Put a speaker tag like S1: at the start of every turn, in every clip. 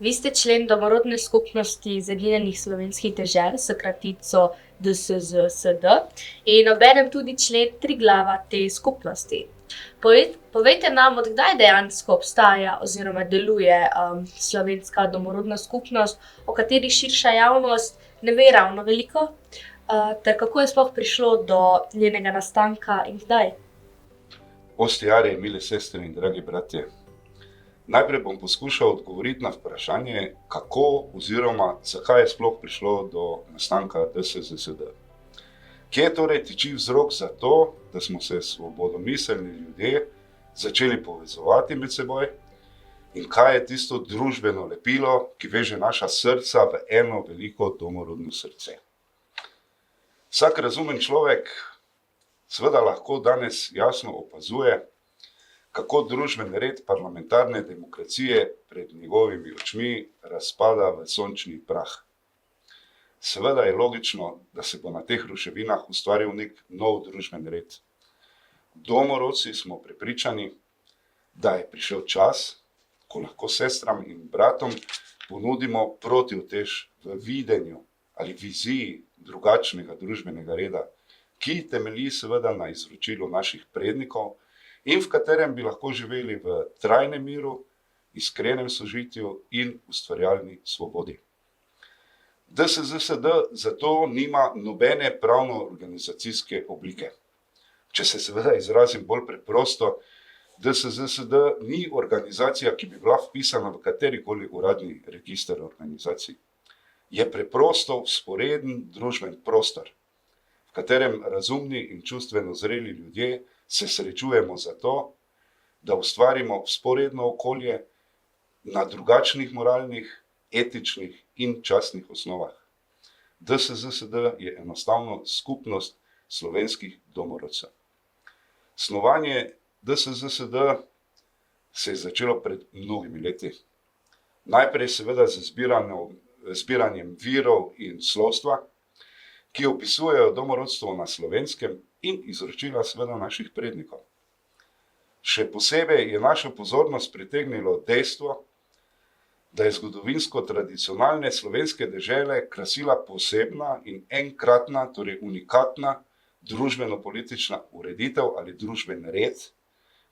S1: Vi ste člen Domorodne skupnosti Zedinjenih slovenskih dežel s kratico DSZSD in obenem tudi člen Triglava te skupnosti. Povejte nam, od kdaj dejansko obstaja oziroma deluje slovenska domorodna skupnost, o kateri širša javnost ne ve ravno veliko, ter kako je sploh prišlo do njenega nastanka in kdaj?
S2: Ostjare, mile sestre in dragi bratje. Najprej bom poskušal odgovoriti na vprašanje, kako oziroma zakaj je sploh prišlo do nastanka DSZSD. Kje torej tiči vzrok za to, da smo se svobodomiselni ljudje začeli povezovati med seboj in kaj je tisto družbeno lepilo, ki veže naša srca v eno veliko domorodno srce. Vsak razumen človek seveda lahko danes jasno opazuje, kako družbeni red parlamentarne demokracije pred njegovimi očmi razpada v sončni prah. Seveda je logično, da se bo na teh ruševinah ustvaril nek nov družbeni red. Domorodci smo prepričani, da je prišel čas, ko lahko sestram in bratom ponudimo protiutež v videnju ali viziji drugačnega družbenega reda, ki temelji seveda na izročilu naših prednikov in v katerem bi lahko živeli v trajnem miru, iskrenem sožitju in ustvarjalni svobodi. DSZSD zato nima nobene pravno-organizacijske oblike. Če se seveda izrazim bolj preprosto, DSZSD ni organizacija, ki bi bila vpisana v katerikoli uradni register organizacij. Je preprosto vzporeden družben prostor, v katerem razumni in čustveno zreli ljudje se srečujemo zato, da ustvarimo vzporedno okolje na drugačnih moralnih, etičnih in častnih osnovah. DSZSD je enostavno skupnost slovenskih domorodcev. Snovanje DSZSD se je začelo pred mnogimi leti. Najprej seveda z zbiranjem virov in slovstva, ki opisujejo domorodstvo na Slovenskem in izročila seveda naših prednikov. Še posebej je našo pozornost pritegnilo dejstvo, da je zgodovinsko tradicionalne slovenske dežele krasila posebna in enkratna, torej unikatna družbeno-politična ureditev ali družben red,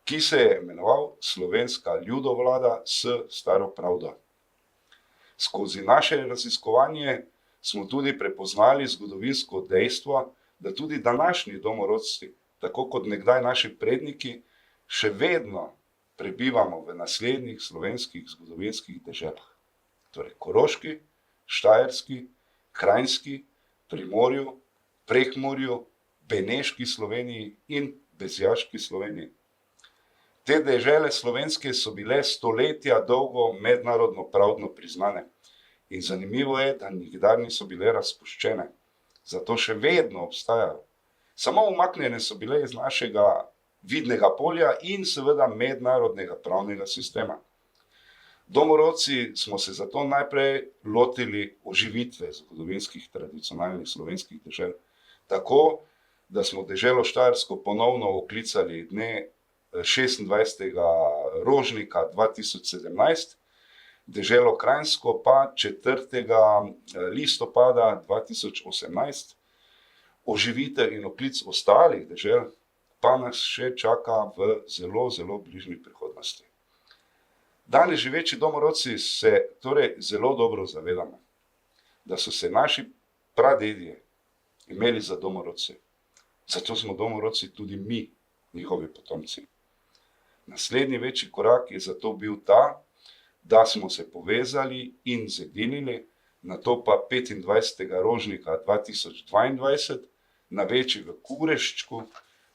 S2: ki se je imenoval Slovenska ljudovlada s staro pravdo. Skozi naše raziskovanje smo tudi prepoznali zgodovinsko dejstvo, da tudi današnji domorodci, tako kot nekdaj naši predniki, še vedno prebivamo v naslednjih slovenskih zgodovinskih deželah, torej Koroški, Štajerski, Kranjski, Primorju, Prekmurju, Beneški Sloveniji in Bezjaški Sloveniji. Te dežele slovenske so bile stoletja dolgo mednarodno pravno priznane in zanimivo je, da nikdar niso bile razpuščene, zato še vedno obstajajo. Samo umaknjene so bile iz našega vidnega polja in seveda mednarodnega pravnega sistema. Domorodci smo se zato najprej lotili oživitve zgodovinskih tradicionalnih slovenskih dežel, tako da smo deželo Štajersko ponovno oklicali dne 26. rožnika 2017, deželo Kranjsko pa 4. listopada 2018, oživitev in oklic ostalih dežel pa nas še čaka v zelo, zelo bližnji prihodnosti. Danes živeči domorodci se torej zelo dobro zavedamo, da so se naši pradedje imeli za domorodce. Zato smo domorodci tudi mi, njihovi potomci. Naslednji večji korak je zato bil ta, da smo se povezali in zedinili, nato pa 25. rožnika 2022 na veči v Kureščku,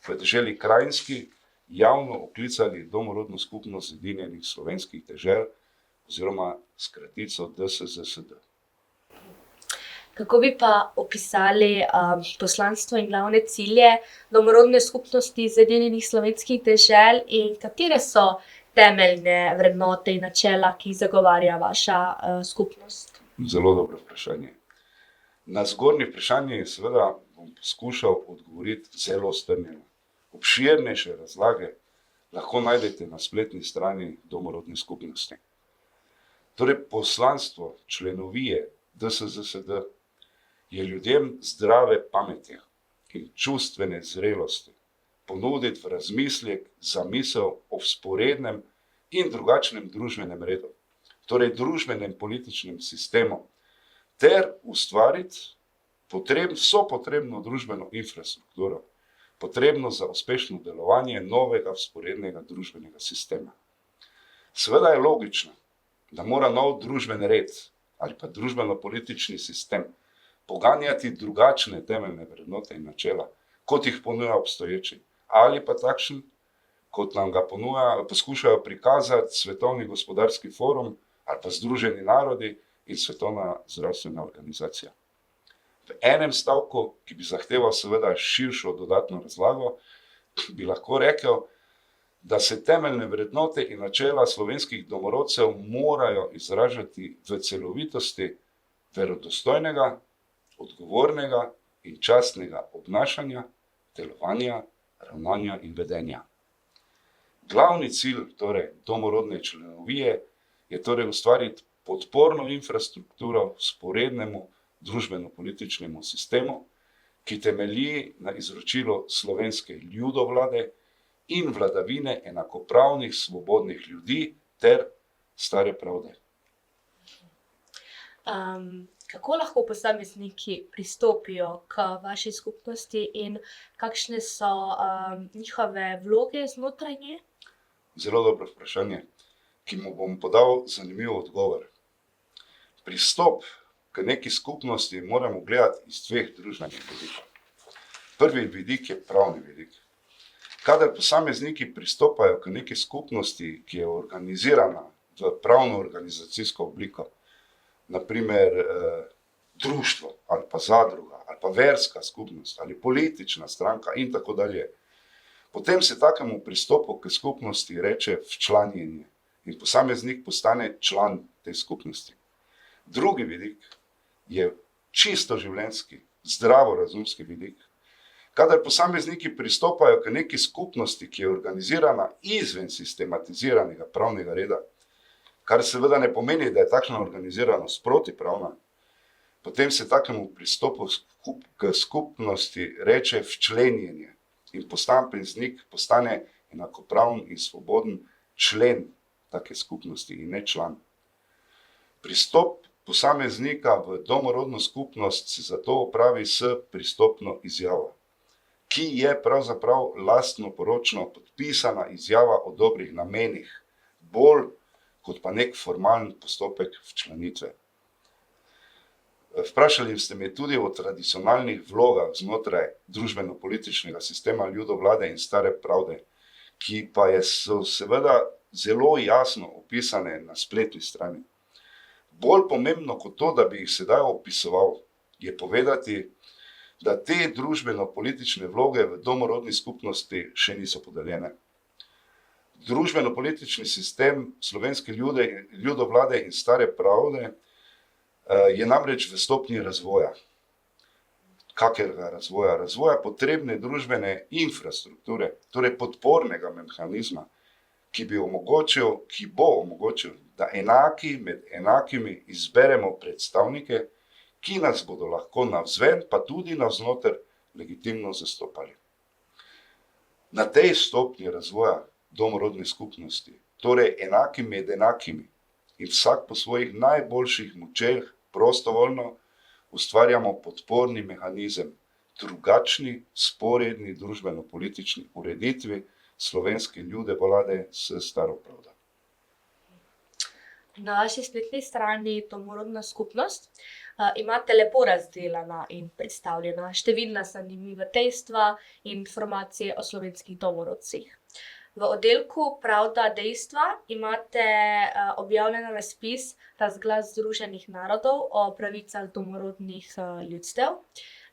S2: v deželi Krajinski, javno oklicali domorodno skupnost Zedinjenih slovenskih dežel oziroma s kratico DSZSD.
S1: Kako bi pa opisali poslanstvo in glavne cilje Domorodne skupnosti Zedinjenih slovenskih dežel in katere so temeljne vrednote in načela, ki jih zagovarja vaša skupnost?
S2: Zelo dobro vprašanje. Na zgornje vprašanje seveda bom poskušal odgovoriti zelo strnjeno. Obširnejše razlage lahko najdete na spletni strani Domorodne skupnosti. Torej, poslanstvo členovije DSZSD je ljudem zdrave pameti in čustvene zrelosti ponuditi v razmislek zamisel o vzporednem in drugačnem družbenem redu, torej družbenem političnem sistemu, ter ustvariti vso potrebno družbeno infrastrukturo, potrebno za uspešno delovanje novega vzporednega družbenega sistema. Seveda je logično, da mora nov družbeni red ali pa družbeno-politični sistem poganjati drugačne temeljne vrednote in načela, kot jih ponuja obstoječi, ali pa takšen, kot nam ga poskušajo prikazati Svetovni gospodarski forum ali pa Združeni narodi in Svetovna zdravstvena organizacija. V enem stavku, ki bi zahteval seveda širšo dodatno razlago, bi lahko rekel, da se temeljne vrednote in načela slovenskih domorodcev morajo izražati v celovitosti verodostojnega, odgovornega in častnega obnašanja, delovanja, ravnanja in vedenja. Glavni cilj torej domorodne členovije je torej ustvariti podporno infrastrukturo vzporednemu družbeno-političnemu sistemu, ki temelji na izročilu slovenske ljudovlade in vladavine enakopravnih svobodnih ljudi ter stare pravde.
S1: Kako lahko posamezniki pristopijo k vaši skupnosti in kakšne so njihove vloge znotraj nje?
S2: Zelo dobro vprašanje, ki mu bom podal zanimiv odgovor. Pristop k neki skupnosti moramo gledati iz dveh družbenih vidikov. Prvi vidik je pravni vidik. Kadar posamezniki pristopajo k neki skupnosti, ki je organizirana v pravno-organizacijsko obliko, naprimer društvo ali pa zadruga ali pa verska skupnost ali politična stranka in tako dalje, potem se takemu pristopu k skupnosti reče včlanjenje in posameznik postane član te skupnosti. Drugi vidik je čisto življenjski, zdravorazumski vidik. Kadar posamezniki pristopajo k neki skupnosti, ki je organizirana izven sistematiziranega pravnega reda, kar seveda ne pomeni, da je takšna organiziranost protipravna, potem se takemu pristopu k skupnosti reče včlenjenje in posameznik postane enakopraven in svoboden člen take skupnosti in ne član. Pristop posameznika v domorodno skupnost se zato opravi s pristopno izjavo, ki je pravzaprav lastnoporočno podpisana izjava o dobrih namenih, bolj kot pa nek formalen postopek včlanitve. Vprašali ste me tudi o tradicionalnih vlogah znotraj družbeno-političnega sistema ljudovlade in stare pravde, ki pa so seveda zelo jasno opisane na spletni strani. Bolj pomembno kot to, da bi jih sedaj opisoval, je povedati, da te družbeno-politične vloge v domorodni skupnosti še niso podeljene. Družbeno-politični sistem slovenske ljudovlade in stare pravde je namreč v stopnji razvoja. Kakega razvoja? Razvoja potrebne družbene infrastrukture, torej podpornega mehanizma, ki bo omogočil, da enaki med enakimi izberemo predstavnike, ki nas bodo lahko navzven, pa tudi navznoter legitimno zastopali. Na tej stopnji razvoja domorodne skupnosti, torej enaki med enakimi in vsak po svojih najboljših močeh prostovoljno ustvarjamo podporni mehanizem drugačni, sporedni družbeno-politični ureditvi slovenske ljudovlade s staro pravdo.
S1: Na vaši spletni strani Domorodna skupnost imate lepo razdelana in predstavljena številna zanimiva dejstva in informacije o slovenskih domorodcih. V oddelku Pravda dejstva imate objavljen razpis Razglas Združenih narodov o pravicah domorodnih ljudstev.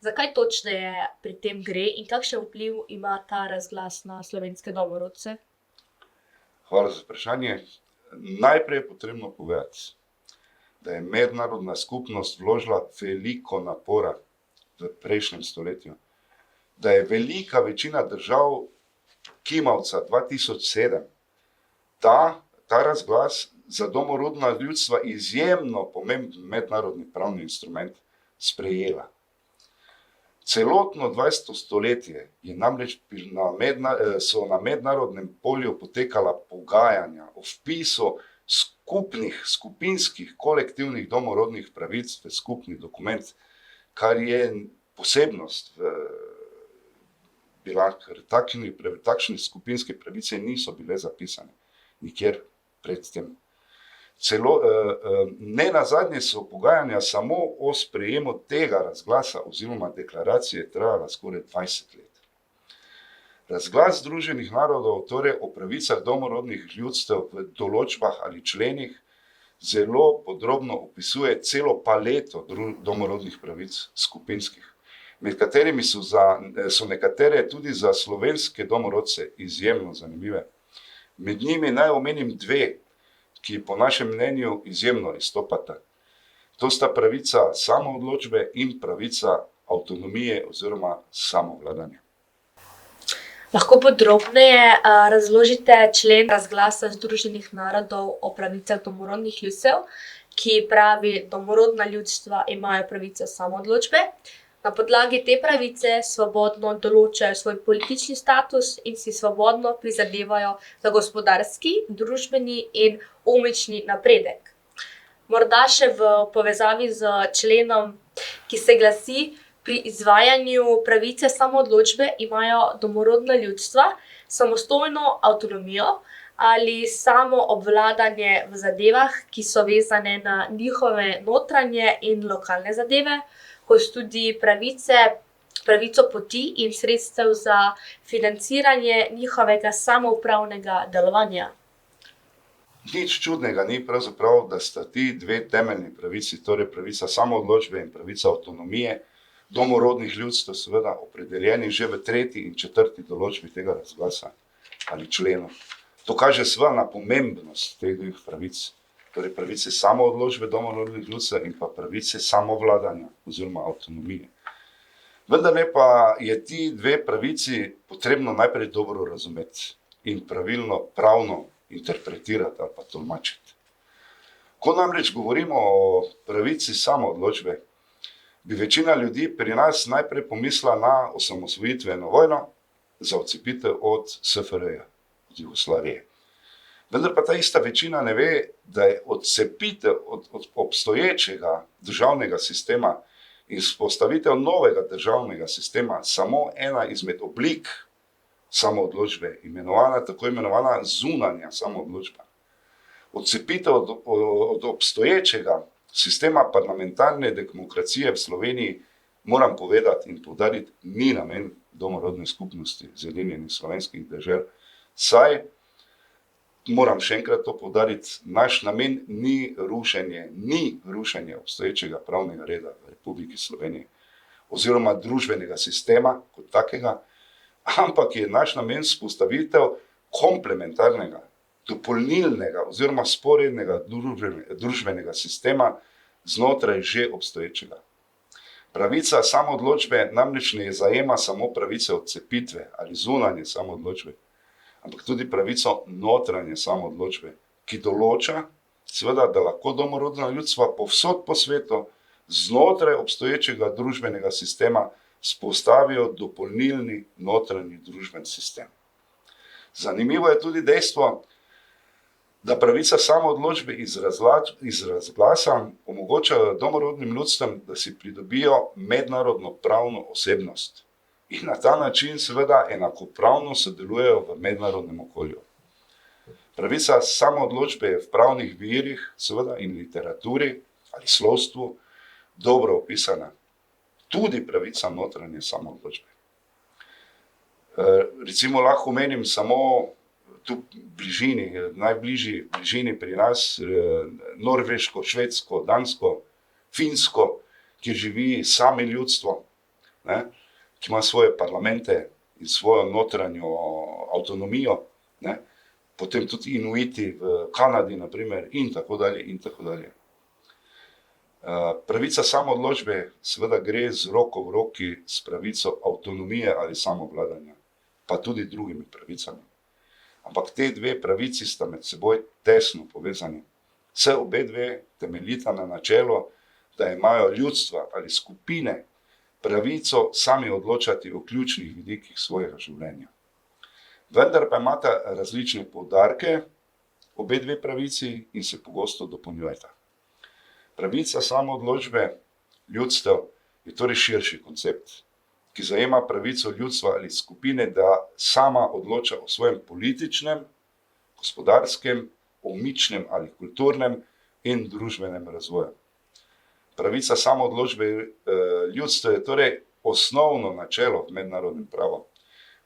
S1: Zakaj točneje pri tem gre in kakšen vpliv ima ta razglas na slovenske domorodce?
S2: Hvala za vprašanje. Najprej je potrebno povedati, da je mednarodna skupnost vložila veliko napora v prejšnjem stoletju, da je velika večina držav kimavca 2007 ta razglas za domorodna ljudstva izjemno pomemben mednarodni pravni instrument sprejela. Celotno 20. stoletje je namreč so na mednarodnem polju potekala pogajanja o vpisu skupinskih, kolektivnih domorodnih pravic v skupni dokument, kar je posebnost bila, ker takšne skupinske pravice niso bile zapisane nikjer predtem. Ne nazadnje so pogajanja samo o sprejemu tega razglasa oziroma deklaracije trajala skoraj 20 let. Razglas Združenih narodov, torej o pravicah domorodnih ljudstev v določbah ali členih, zelo podrobno opisuje celo paleto domorodnih pravic skupinskih, med katerimi so nekatere tudi za slovenske domorodce izjemno zanimive. Med njimi naj omenim dve, ki po našem mnenju izjemno izstopata. To sta pravica samoodločbe in pravica avtonomije oziroma samovladanja.
S1: Lahko podrobneje razložite člen razglasa Združenih narodov o pravicah domorodnih ljudstev, ki pravi, domorodna ljudstva imajo pravico samoodločbe. Na podlagi te pravice svobodno določajo svoj politični status in si svobodno prizadevajo za gospodarski, družbeni in umični napredek. Morda še v povezavi z členom, ki se glasi: pri izvajanju pravice samoodločbe imajo domorodna ljudstva samostojno avtonomijo ali samoobvladanje v zadevah, ki so vezane na njihove notranje in lokalne zadeve, kot tudi pravico poti in sredstev za financiranje njihovega samoupravnega delovanja.
S2: Nič čudnega ni pravzaprav, da sta ti dve temeljni pravici, torej pravica samoodločbe in pravica avtonomije, domorodnih ljudstev seveda opredeljeni že v 3. in 4. določbi tega razglasa ali členu. To kaže seveda na pomembnost teh dveh pravic, torej pravice samoodločbe domorodnih ljudstev in pa pravice samovladanja oziroma avtonomije. Vendar pa je ti dve pravici potrebno najprej dobro razumeti in pravilno pravno interpretirati ali pa tolmačiti. Ko namreč govorimo o pravici samoodločbe, bi večina ljudi pri nas najprej pomislila na osamosvojitveno vojno za odcepitev od SFRJ, od Jugoslavije. Vendar pa ta ista večina ne ve, da je odcepitev od obstoječega državnega sistema in vzpostavitev novega državnega sistema samo ena izmed oblik samoodločbe, tako imenovana zunanja samoodločba. Odcepitev od obstoječega sistema parlamentarne demokracije v Sloveniji, moram povedati in poudariti, ni namen domorodne skupnosti Zedinjenih slovenskih dežel, saj, moram še enkrat to poudariti, naš namen ni rušenje obstoječega pravnega reda v Republiki Sloveniji oziroma družbenega sistema kot takega, ampak je naš namen vzpostavitev komplementarnega, dopolnilnega oziroma sporednega družbenega sistema znotraj že obstoječega. Pravica samoodločbe namreč ne zajema samo pravice odcepitve ali zunanje samoodločbe, ampak tudi pravico notranje samoodločbe, ki določa, seveda, da lahko domorodna ljudstva povsod po svetu znotraj obstoječega družbenega sistema vzpostavijo dopolnilni notranji družbeni sistem. Zanimivo je tudi dejstvo, da pravica samoodločbe iz razglasa omogoča domorodnim ljudstvom, da si pridobijo mednarodno pravno osebnost in na ta način seveda enakopravno sodelujejo v mednarodnem okolju. Pravica samoodločbe je v pravnih virih seveda in literaturi ali slovstvu dobro opisana. Tudi pravica notranje samoodločbe. Recimo lahko omenim samo tu najbližji bližini pri nas, Norveško, Švedsko, Dansko, Finsko, kjer živi sami ljudstvo, ki ima svoje parlamente in svojo notranjo avtonomijo, potem tudi Inuiti v Kanadi, naprimer, in tako dalje, in tako dalje. Pravica samoodločbe seveda gre z roko v roki s pravico avtonomije ali samovladanja, pa tudi drugimi pravicami. Ampak te dve pravici sta med seboj tesno povezani se obe dve temeljita na načelu, da imajo ljudstva ali skupine pravico sami odločati o ključnih vidikih svojega življenja. Vendar pa imata različne poudarke, obe dve pravici, in se pogosto dopolnjujeta. Pravica samoodločbe ljudstev je torej širši koncept, ki zajema pravico ljudstva ali skupine, da sama odloča o svojem političnem, gospodarskem, omičnem ali kulturnem in družbenem razvoju. Pravica samoodločbe ljudstva je torej osnovno načelo v mednarodnem pravu,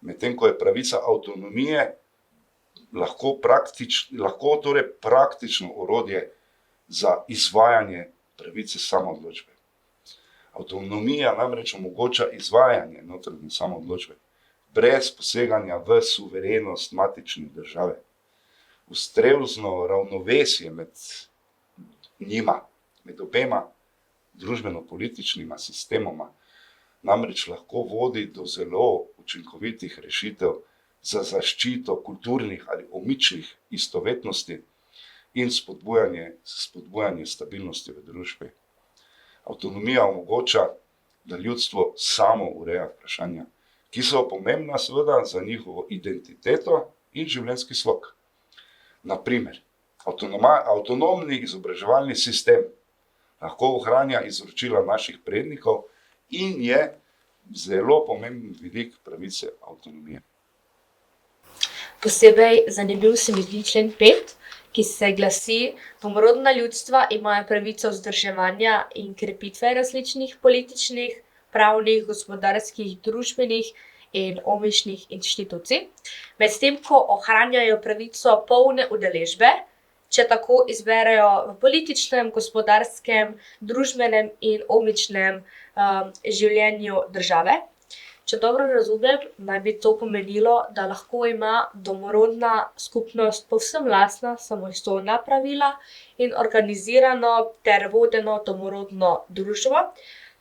S2: medtem ko je pravica avtonomije lahko torej praktično orodje za izvajanje pravice samoodločbe. Avtonomija namreč omogoča izvajanje notranje samoodločbe brez poseganja v suverenost matične države. Ustrezno ravnovesje med njima, med obema družbeno-političnima sistemoma, namreč lahko vodi do zelo učinkovitih rešitev za zaščito kulturnih ali omičnih istovetnosti in spodbujanje stabilnosti v družbi. Avtonomija omogoča, da ljudstvo samo ureja vprašanja, ki so pomembna seveda za njihovo identiteto in življenjski slog. Na primer, avtonomni izobraževalni sistem lahko ohranja izročila naših prednikov in je zelo pomemben vidik pravice avtonomije.
S1: Posebej zanimiv se mi zdi člen 5, ki se glasi: domorodna ljudstva imajo pravico vzdrževanja in krepitve različnih političnih, pravnih, gospodarskih, družbenih in omičnih inštitucij, medtem ko ohranjajo pravico polne udeležbe, če tako izberejo, v političnem, gospodarskem, družbenem in omičnem življenju države. Če dobro razumem, naj bi to pomenilo, da lahko ima domorodna skupnost povsem lastna, samostojna pravila in organizirano ter vodeno domorodno družbo,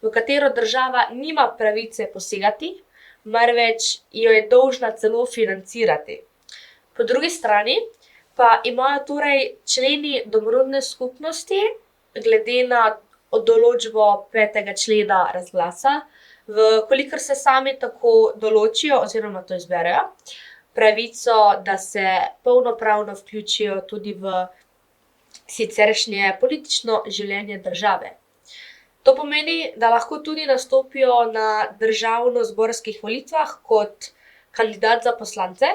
S1: v katero država nima pravice posegati, marveč jo je dolžna celo financirati. Po drugi strani pa imajo torej členi domorodne skupnosti, glede na določbo 5. člena razglasa, kolikor se sami tako določijo oziroma to izberejo, pravico, da se polnopravno vključijo tudi v siceršnje politično življenje države. To pomeni, da lahko tudi nastopijo na državnozborskih volitvah kot kandidat za poslance.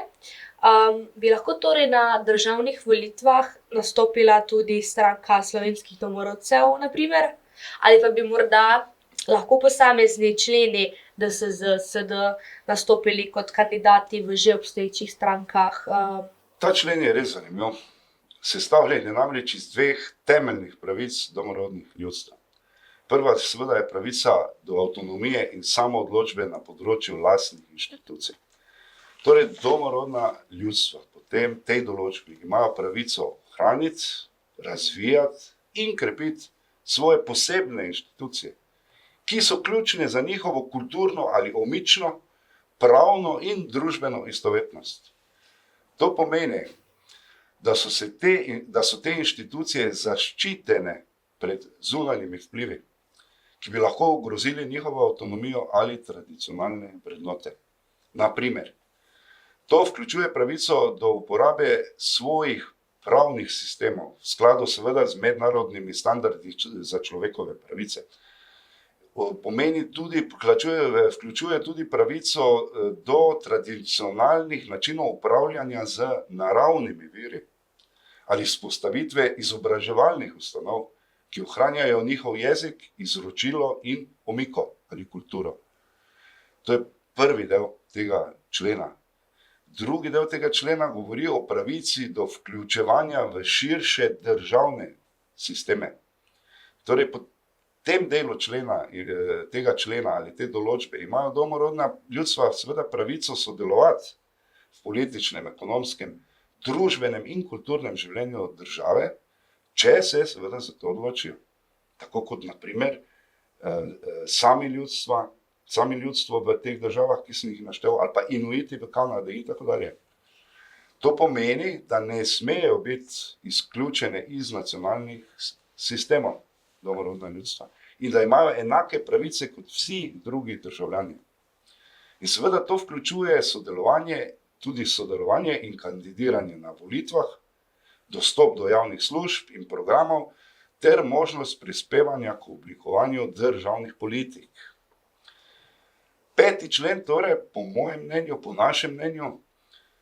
S1: Bi lahko torej na državnih volitvah nastopila tudi stranka slovenskih domorodcev, na primer, ali pa bi morda lahko posamezni členi DSZ, SD nastopili kot kandidati v že obstoječih strankah.
S2: Ta člen je res zanimiv. Sestavljen je namreč iz dveh temeljnih pravic domorodnih ljudstev. Prva seveda je pravica do avtonomije in samoodločbe na področju lastnih inštitucij. Torej, domorodna ljudstva po tej določbi imajo pravico ohraniti, razvijati in krepiti svoje posebne inštitucije, ki so ključne za njihovo kulturno ali omično, pravno in družbeno istovetnost. To pomeni, da so te inštitucije zaščitene pred zunanjimi vplivi, ki bi lahko ogrozili njihovo avtonomijo ali tradicionalne vrednote. Na primer, to vključuje pravico do uporabe svojih pravnih sistemov, v skladu seveda z mednarodnimi standardi za človekove pravice. Vključuje tudi pravico do tradicionalnih načinov upravljanja z naravnimi viri ali vzpostavitve izobraževalnih ustanov, ki ohranjajo njihov jezik, izročilo in omiko ali kulturo. To je prvi del tega člena. Drugi del tega člena govori o pravici do vključevanja v širše državne sisteme. Torej, po tem delu tega člena ali te določbe imajo domorodna ljudstva seveda pravico sodelovati v političnem, ekonomskem, družbenem in kulturnem življenju države, če se seveda za to odločijo. Tako kot na primer sami ljudstvo v teh državah, ki sem jih naštel, ali pa Inuiti v Kanadi in tako dalje. To pomeni, da ne smejo biti izključene iz nacionalnih sistemov domorodna ljudstva in da imajo enake pravice kot vsi drugi državljani. In seveda to vključuje tudi sodelovanje in kandidiranje na volitvah, dostop do javnih služb in programov ter možnost prispevanja k oblikovanju državnih politik. 5. člen torej, po mojem mnenju, po našem mnenju,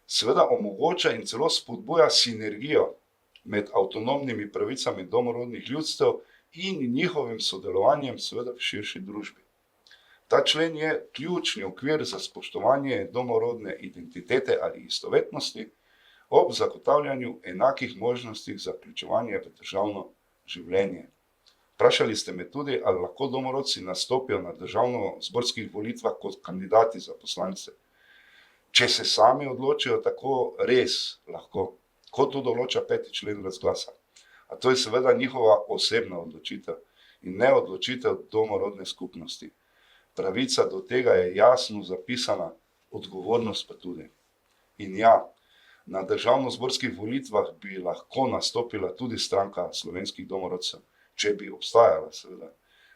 S2: seveda omogoča in celo spodbuja sinergijo med avtonomnimi pravicami domorodnih ljudstev in njihovim sodelovanjem seveda v širši družbi. Ta člen je ključni okvir za spoštovanje domorodne identitete ali istovetnosti ob zagotavljanju enakih možnosti za vključevanje v državno življenje. Vprašali ste me tudi, ali lahko domorodci nastopijo na državno-zborskih volitvah kot kandidati za poslance. Če se sami odločijo, tako res lahko, kot to določa 5. člen razglasa. A to je seveda njihova osebna odločitev in ne odločitev domorodne skupnosti. Pravica do tega je jasno zapisana, odgovornost pa tudi. In ja, na državno-zborskih volitvah bi lahko nastopila tudi stranka slovenskih domorodcev, če bi obstajala seveda.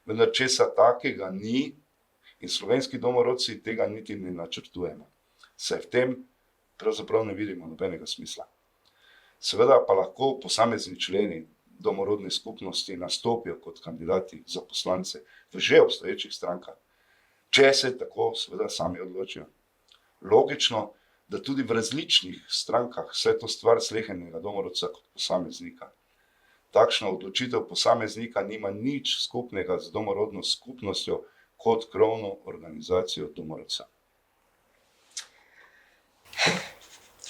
S2: Vendar česa takega ni in slovenski domorodci tega niti ne načrtujemo. Saj v tem pravzaprav ne vidimo nobenega smisla. Seveda pa lahko posamezni členi domorodne skupnosti nastopijo kot kandidati za poslance v že obstoječih strankah, če se tako seveda sami odločijo. Logično, da tudi v različnih strankah vse to stvar slehernega domorodca kot posameznika. Takšna odločitev posameznika nima nič skupnega z domorodno skupnostjo kot krovno organizacijo domorodca.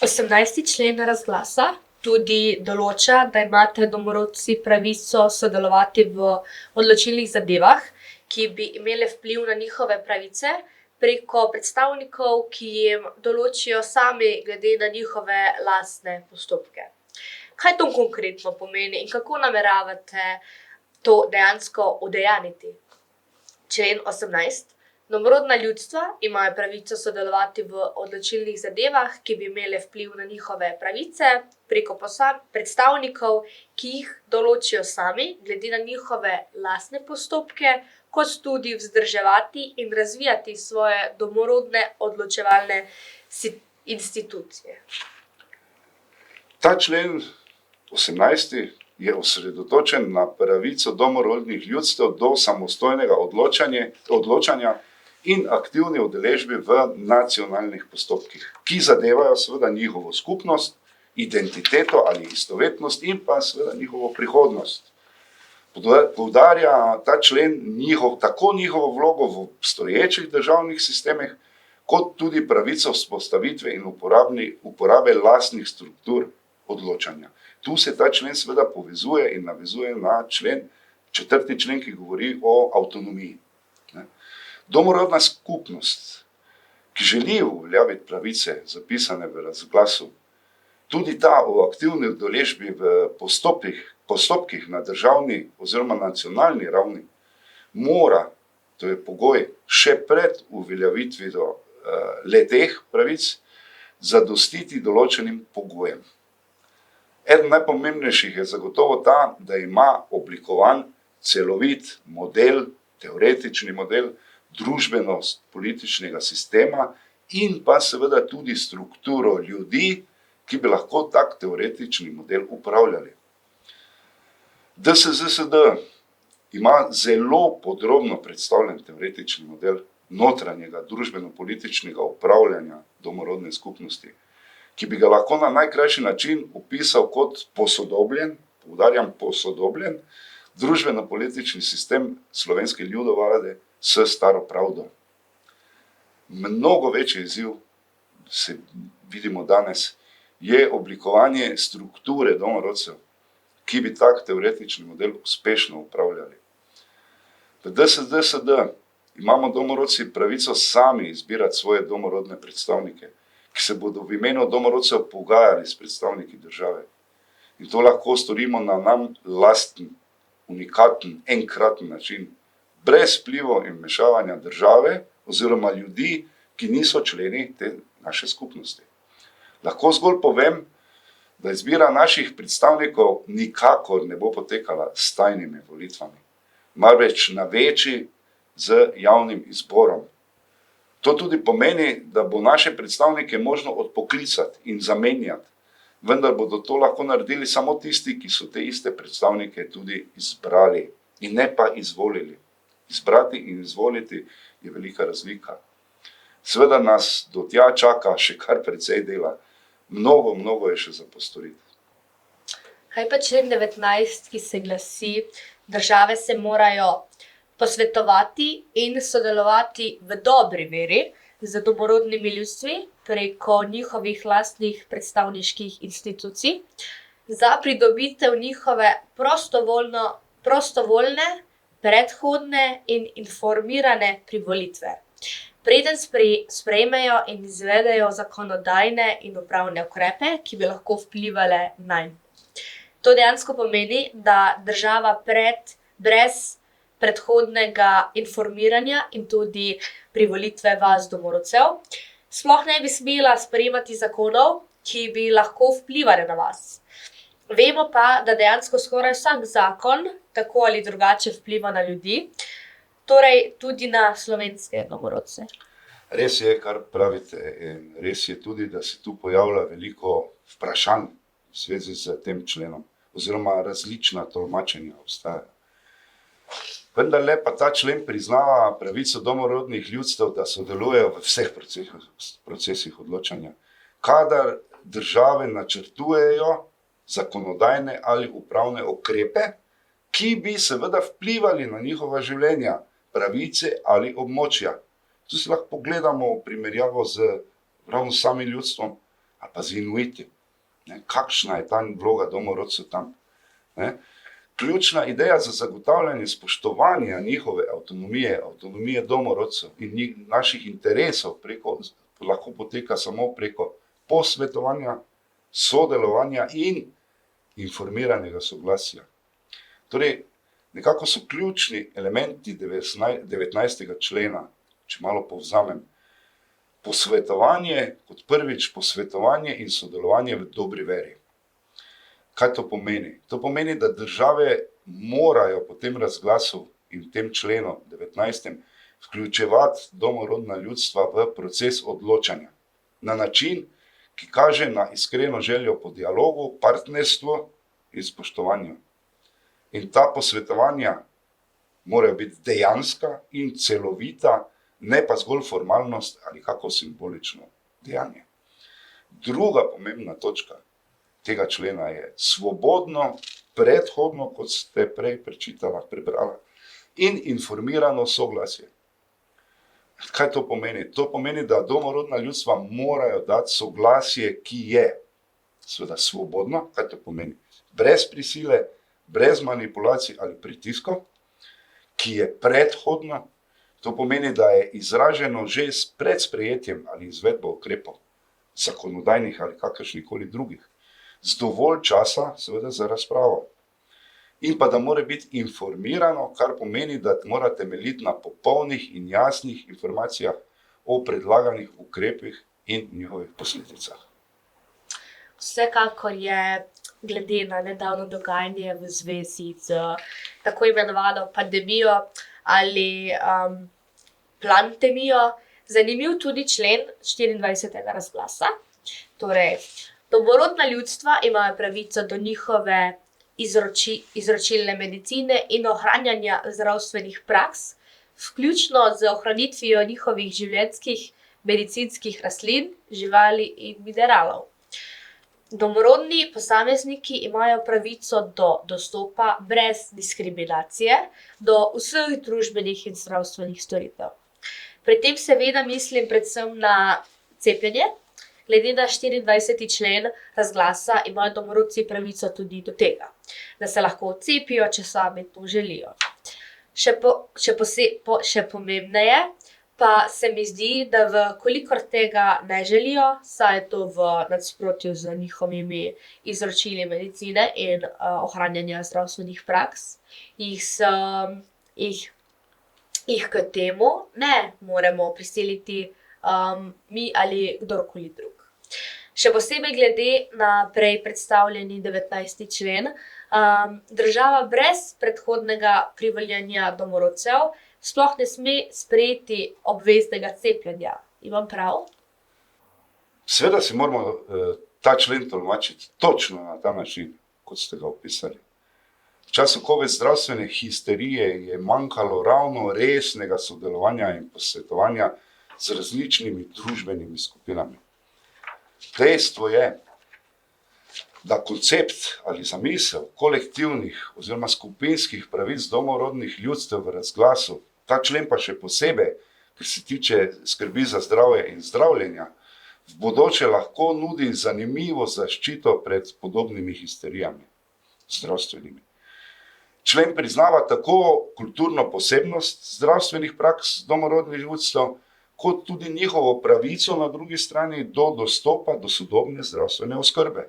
S1: 18. člen razglasa tudi določa, da imate domorodci pravico sodelovati v odločilnih zadevah, ki bi imele vpliv na njihove pravice preko predstavnikov, ki jim določijo sami glede na njihove lastne postopke. Kaj to konkretno pomeni in kako nameravate to dejansko udejanjiti? Člen 18. Domorodna ljudstva imajo pravico sodelovati v odločilnih zadevah, ki bi imele vpliv na njihove pravice preko predstavnikov, ki jih določijo sami glede na njihove lastne postopke, kot tudi vzdrževati in razvijati svoje domorodne odločevalne institucije.
S2: Ta člen 18. je osredotočen na pravico domorodnih ljudstev do samostojnega odločanja in aktivni udeležbi v nacionalnih postopkih, ki zadevajo seveda njihovo skupnost, identiteto ali istovetnost in pa seveda njihovo prihodnost. Poudarja ta člen tako njihovo vlogo v obstoječih državnih sistemih, kot tudi pravico vzpostavitve in uporabe lastnih struktur odločanja. Tu se ta člen seveda povezuje in navezuje na 4. člen, ki govori o avtonomiji. Domorodna skupnost, ki želi uveljaviti pravice zapisane v razglasu, tudi ta o aktivni udeležbi v postopkih na državni oziroma nacionalni ravni, mora, to je pogoj, še pred uveljavitvijo le-teh pravic, zadostiti določenim pogojem. Eden najpomembnejših je zagotovo ta, da ima oblikovan celovit model, teoretični model družbeno-političnega sistema in pa seveda tudi strukturo ljudi, ki bi lahko tak teoretični model upravljali. DSZSD ima zelo podrobno predstavljen teoretični model notranjega družbeno-političnega upravljanja domorodne skupnosti, ki bi ga lahko na najkrajši način opisal kot posodobljen, poudarjam posodobljen, družbeno-politični sistem slovenske ljudovlade s staro pravdo. Mnogo večji izziv, se vidimo danes, je oblikovanje strukture domorodcev, ki bi tak teoretični model uspešno upravljali. V DSZSD imamo domorodci pravico sami izbirati svoje domorodne predstavnike, ki se bodo v imenu domorodcev pogajali s predstavniki države. In to lahko storimo na nam lasten, unikaten, enkraten način, brez vplivov in vmešavanja države oziroma ljudi, ki niso členi te naše skupnosti. Lahko zgolj povem, da izbira naših predstavnikov nikakor ne bo potekala s tajnimi volitvami, marveč na večji z javnim izborom. To tudi pomeni, da bo naše predstavnike možno odpoklicati in zamenjati, vendar bodo to lahko naredili samo tisti, ki so te iste predstavnike tudi izbrali in ne pa izvolili. Izbrati in izvoliti je velika razlika. Seveda nas do tja čaka še kar precej dela. Mnogo je še za postoriti.
S1: Kaj pa člen 19, ki se glasi, države se morajo posvetovati in sodelovati v dobri veri z domorodnimi ljudstvi preko njihovih lastnih predstavniških institucij za pridobitev njihove prostovoljne, predhodne in informirane privolitve. Preden sprejmejo in izvedejo zakonodajne in upravne ukrepe, ki bi lahko vplivale nanj. To dejansko pomeni, da država brez predhodnega informiranja in tudi privolitve vas, domorodcev, sploh ne bi smela sprejemati zakonov, ki bi lahko vplivali na vas. Vemo pa, da dejansko skoraj vsak zakon tako ali drugače vpliva na ljudi, torej tudi na slovenske domorodce.
S2: Res je, kar pravite, in res je tudi, da se tu pojavlja veliko vprašanj v zvezi z tem členom, oziroma različna tolmačenja obstajajo. Vendarle pa ta člen priznava pravico domorodnih ljudstev, da sodelujejo v vseh procesih odločanja, kadar države načrtujejo zakonodajne ali upravne ukrepe, ki bi seveda vplivali na njihova življenja, pravice ali območja. Tu si lahko pogledamo v primerjavo z ravno samim ljudstvom ali pa z Inuiti. Kakšna je ta vloga domorodcev tam. Ključna ideja za zagotavljanje spoštovanja njihove avtonomije domorodcev in naših interesov lahko poteka samo preko posvetovanja, sodelovanja in informiranega soglasja. Torej, nekako so ključni elementi 19. člena, če malo povzamem, posvetovanje, kot prvič posvetovanje in sodelovanje v dobri veri. Kaj to pomeni? To pomeni, da države morajo po tem razglasu in tem členu 19. vključevati domorodna ljudstva v proces odločanja na način, ki kaže na iskreno željo po dialogu, partnerstvu in spoštovanju. In ta posvetovanja morajo biti dejanska in celovita, ne pa zgolj formalnost ali kako simbolično dejanje. Druga pomembna točka tega člena je svobodno, predhodno, kot ste prej prebrala, in informirano soglasje. Kaj to pomeni? To pomeni, da domorodna ljudstva morajo dati soglasje, ki je seveda svobodno, kaj to pomeni? Brez prisile, brez manipulacij ali pritiskov, ki je predhodno, to pomeni, da je izraženo že pred sprejetjem ali izvedbo ukrepov, zakonodajnih ali kakršnikoli drugih, z dovolj časa seveda za razpravo. In pa da mora biti informirano, kar pomeni, da mora temeljiti na popolnih in jasnih informacijah o predlaganih ukrepih in njihovih posledicah.
S1: Vsekakor je glede na nedavno dogajanje v zvezi z tako imenovano pandemijo ali plantemijo zanimiv tudi člen 24. razglasa. Torej, domorodna ljudstva imajo pravico do njihove izročilne medicine in ohranjanja zdravstvenih praks, vključno z ohranitvijo njihovih življenjskih medicinskih rastlin, živali in mineralov. Domorodni posamezniki imajo pravico do dostopa brez diskriminacije do vseh družbenih in zdravstvenih storitev. Pri tem seveda mislim predvsem na cepljenje. Glede na 24. člen razglasa imajo domorodci pravico tudi do tega, da se lahko cepijo, če sami to želijo. Še pomembneje pa se mi zdi, da v kolikor tega ne želijo, saj je to v nasprotju z njihovimi izročili medicine in ohranjanja zdravstvenih praks, jih k temu ne moremo prisiliti mi ali kdorkoli drug. Še posebej glede na prej predstavljeni 19. člen, država brez predhodnega privoljenja domorodcev sploh ne sme sprejeti obveznega cepljenja. Imam prav?
S2: Seveda si moramo ta člen tolmačiti točno na ta način, kot ste ga opisali. V času COVID zdravstvene histerije je manjkalo ravno resnega sodelovanja in posvetovanja z različnimi družbenimi skupinami. Dejstvo je, da koncept ali zamisel kolektivnih oziroma skupinskih pravic domorodnih ljudstev v razglasu, ta člen pa še posebej, ker se tiče skrbi za zdravje in zdravljenja, v bodoče lahko nudi zanimivo zaščito pred podobnimi histerijami zdravstvenimi. Člen priznava tako kulturno posebnost zdravstvenih praks domorodnih ljudstev, kot tudi njihovo pravico na drugi strani do dostopa do sodobne zdravstvene oskrbe.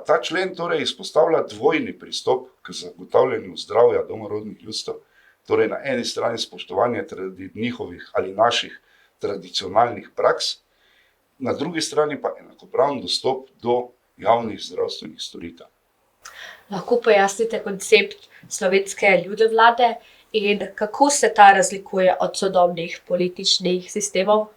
S2: Ta člen torej izpostavlja dvojni pristop k zagotavljanju zdravja domorodnih ljudstev, torej na eni strani spoštovanje njihovih ali naših tradicionalnih praks, na drugi strani pa enakopraven dostop do javnih zdravstvenih storitev.
S1: Lahko pojasnite koncept slovenske ljudovlade in kako se ta razlikuje od sodobnih političnih sistemov?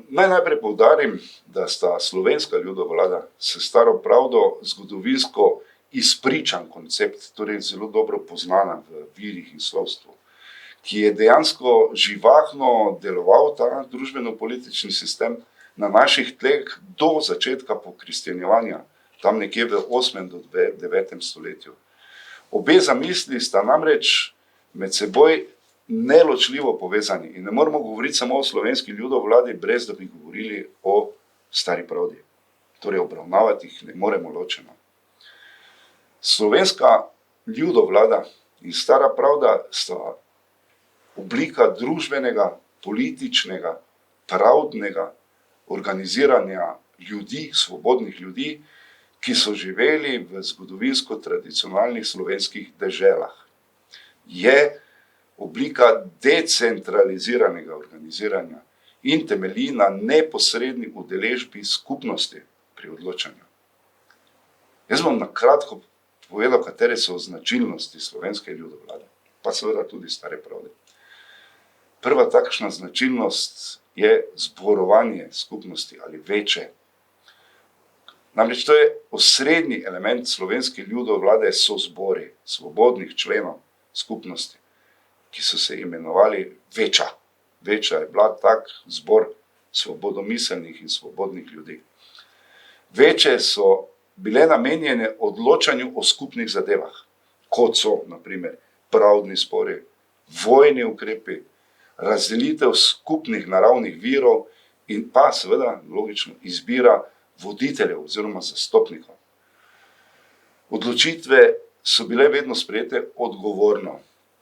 S2: Naj najprej poudarim, da sta slovenska ljudovlada s staro pravdo zgodovinsko izpričan koncept, torej zelo dobro poznana v virih in slovstvu, ki je dejansko živahno deloval ta družbeno-politični sistem na naših tleh do začetka pokristjanjevanja, tam nekje v 8. do 9. stoletju. Obe zamisli sta namreč med seboj neločljivo povezani in ne moremo govoriti samo o slovenski ljudovladi, brez da bi govorili o stari pravdi. Torej obravnavati jih ne moremo ločeno. Slovenska ljudovlada in stara pravda sta oblika družbenega, političnega, pravdnega organiziranja ljudi, svobodnih ljudi, ki so živeli v zgodovinsko tradicionalnih slovenskih deželah. Je oblika decentraliziranega organiziranja in temelji na neposredni udeležbi skupnosti pri odločanju. Jaz bom na kratko povedal, katere so značilnosti slovenske ljudovlade, pa seveda tudi stare pravde. Prva takšna značilnost je zborovanje skupnosti ali veče. Namreč to je osrednji element slovenske ljudovlade, so zbori svobodnih členov skupnosti, ki so se imenovali veča. Veča je bila tak zbor svobodomiselnih in svobodnih ljudi. Veče so bile namenjene odločanju o skupnih zadevah, kot so na primer pravdni spori, vojni ukrepi, razdelitev skupnih naravnih virov in pa seveda logično izbira voditeljev oziroma zastopnikov. Odločitve so bile vedno sprejete odgovorno,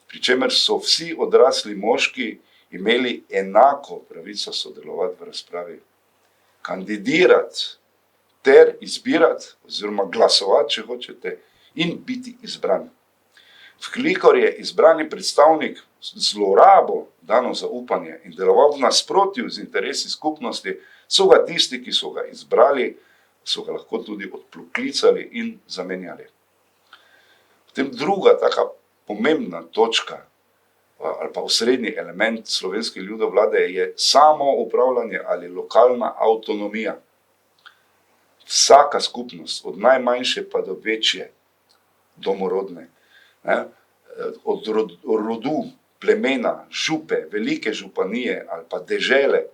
S2: pri čemer so vsi odrasli moški imeli enako pravico sodelovati v razpravi, kandidirati ter izbirati oziroma glasovati, če hočete, in biti izbran. Vkolikor je izbrani predstavnik zlorabo dano zaupanje in deloval v nasprotju z interesi skupnosti, so ga tisti, ki so ga izbrali, so ga lahko tudi odpoklicali in zamenjali. Potem druga taka pomembna točka ali pa osrednji element slovenske ljudovlade je samoupravljanje ali lokalna avtonomija. Vsaka skupnost, od najmanjše pa do večje, domorodne, od rodu, plemena, župe, velike županije ali pa dežele,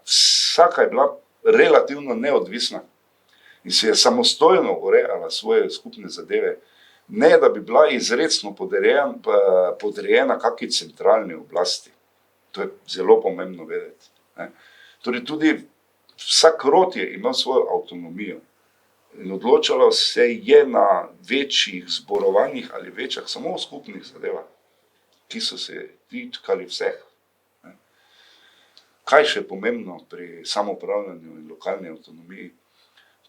S2: vsaka je bila relativno neodvisna in se je samostojno urejala svoje skupne zadeve, ne da bi bila izrecno podrejena kakšni centralni oblasti. To je zelo pomembno vedeti. Torej tudi vsak rod je imel svojo avtonomijo in odločalo se je na večjih zborovanjih ali večjih samo o skupnih zadevah, ki so se tičkali vseh. Kaj še je pomembno pri samoupravljanju in lokalni avtonomiji?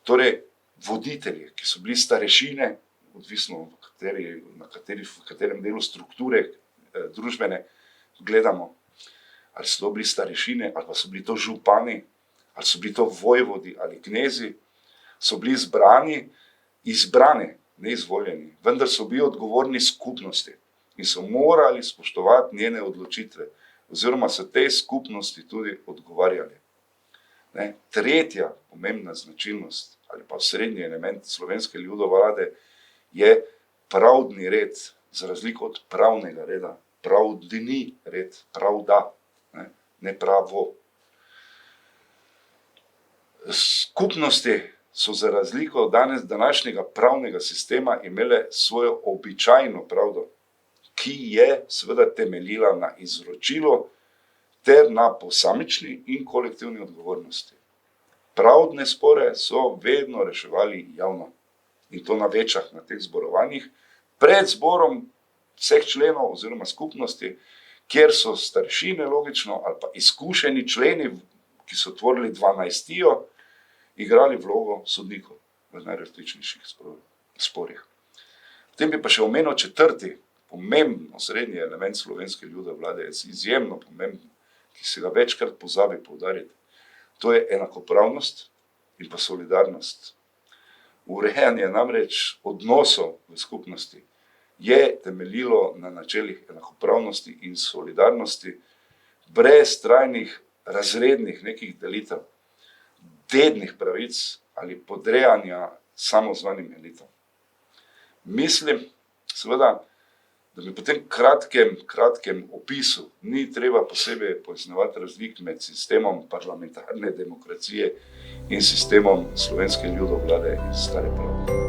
S2: Torej voditelji, ki so bili starešine, odvisno v katerem delu strukture družbene gledamo, ali so bili starešine ali pa so bili to župani ali so bili to vojvodi ali knezi, so bili izbrani, ne izvoljeni, vendar so bili odgovorni skupnosti in so morali spoštovati njene odločitve, oziroma so tej skupnosti tudi odgovarjali. Tretja pomembna značilnost ali pa srednji element slovenske ljudovlade je pravdni red, za razliko od pravnega reda. Pravdni red, pravda, ne pravo. Skupnosti so za razliko od današnjega pravnega sistema imele svojo običajno pravdo, ki je seveda temeljila na izročilu ter na posamični in kolektivni odgovornosti. Pravdne spore so vedno reševali javno, in to na večah, na teh zborovanjih, pred zborom vseh členov oziroma skupnosti, kjer so starešine logično ali pa izkušeni členi, ki so tvorili dvanajstijo, igrali vlogo sodnikov v najrazličnejših sporih. Potem bi pa še omenil četrti, pomembno srednji element slovenske ljudovlade, izjemno pomemben, ki se ga večkrat pozabi poudariti. To je enakopravnost in pa solidarnost. Urejanje namreč odnosov v skupnosti je temeljilo na načelih enakopravnosti in solidarnosti, brez trajnih razrednih nekih delitev, dednih pravic ali podrejanja samozvanim elitom. Mislim, seveda, da mi po tem kratkem opisu ni treba posebej pojasnjevati razlik med sistemom parlamentarne demokracije in sistemom slovenske ljudovlade iz stare pravde.